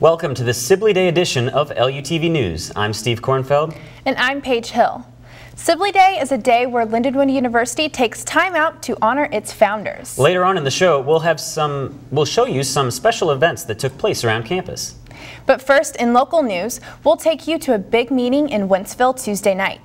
Welcome to the Sibley Day edition of LUTV News. I'm Steve Kornfeld. And I'm Paige Hill. Sibley Day is a day where Lindenwood University takes time out to honor its founders. Later on in the show, we'll show you some special events that took place around campus. But first, in local news, we'll take you to a big meeting in Wentzville Tuesday night.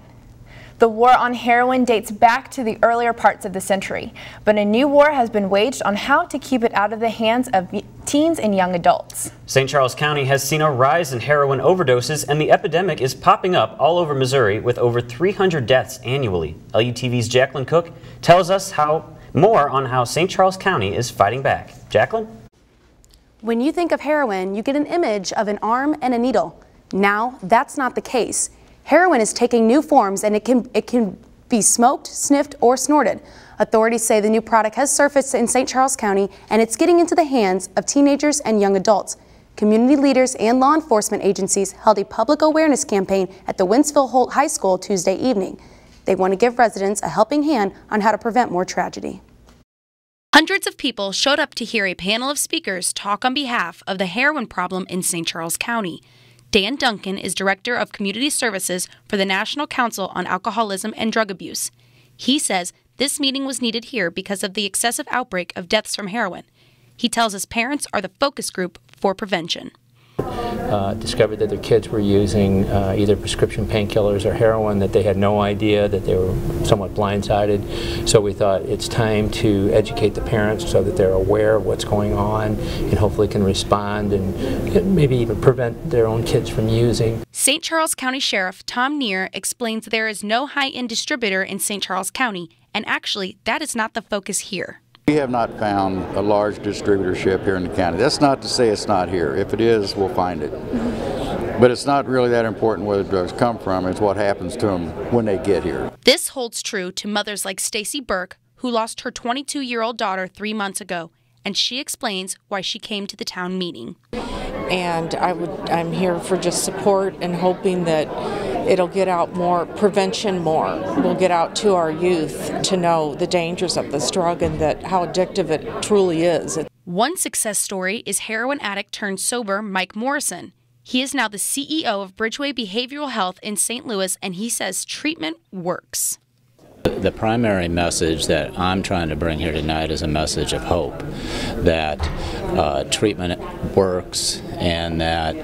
The war on heroin dates back to the earlier parts of the century, but a new war has been waged on how to keep it out of the hands of teens and young adults. St. Charles County has seen a rise in heroin overdoses, and the epidemic is popping up all over Missouri with over 300 deaths annually. LUTV's Jacqueline Cook tells us more on how St. Charles County is fighting back. Jacqueline? When you think of heroin, you get an image of an arm and a needle. Now, that's not the case. Heroin is taking new forms, and it can be smoked, sniffed, or snorted. Authorities say the new product has surfaced in St. Charles County, and it's getting into the hands of teenagers and young adults. Community leaders and law enforcement agencies held a public awareness campaign at the Wentzville Holt High School Tuesday evening. They want to give residents a helping hand on how to prevent more tragedy. Hundreds of people showed up to hear a panel of speakers talk on behalf of the heroin problem in St. Charles County. Duncan is Director of Community Services for the National Council on Alcoholism and Drug Abuse. He says this meeting was needed here because of the excessive outbreak of deaths from heroin. He tells us parents are the focus group for prevention. Discovered that their kids were using either prescription painkillers or heroin, that they had no idea, that they were somewhat blindsided. So we thought it's time to educate the parents so that they're aware of what's going on and hopefully can respond and maybe even prevent their own kids from using. St. Charles County Sheriff Tom Neer explains there is no high-end distributor in St. Charles County, and actually that is not the focus here. We have not found a large distributorship here in the county. That's not to say it's not here. If it is, we'll find it. But it's not really that important where the drugs come from. It's what happens to them when they get here. This holds true to mothers like Stacy Burke, who lost her 22-year-old daughter 3 months ago, and she explains why she came to the town meeting. And I'm here for just support and hoping that it'll get out more, prevention more. We'll get out to our youth to know the dangers of this drug and that how addictive it truly is. One success story is heroin addict turned sober Mike Morrison. He is now the CEO of Bridgeway Behavioral Health in St. Louis, and he says treatment works. The primary message that I'm trying to bring here tonight is a message of hope, that treatment works, and that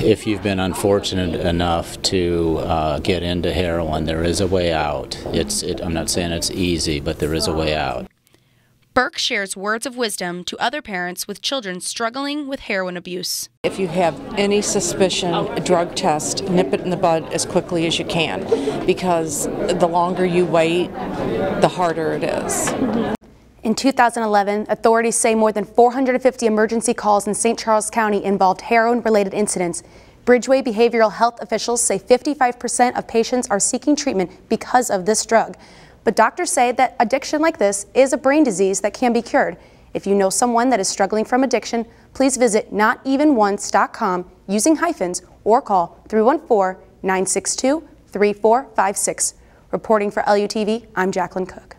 if you've been unfortunate enough to get into heroin, there is a way out. I'm not saying it's easy, but there is a way out. Burke shares words of wisdom to other parents with children struggling with heroin abuse. If you have any suspicion, a drug test, nip it in the bud as quickly as you can, because the longer you wait, the harder it is. In 2011, authorities say more than 450 emergency calls in St. Charles County involved heroin-related incidents. Bridgeway Behavioral Health officials say 55% of patients are seeking treatment because of this drug. But doctors say that addiction like this is a brain disease that can be cured. If you know someone that is struggling from addiction, please visit notevenonce.com using hyphens or call 314-962-3456. Reporting for LUTV, I'm Jacqueline Cook.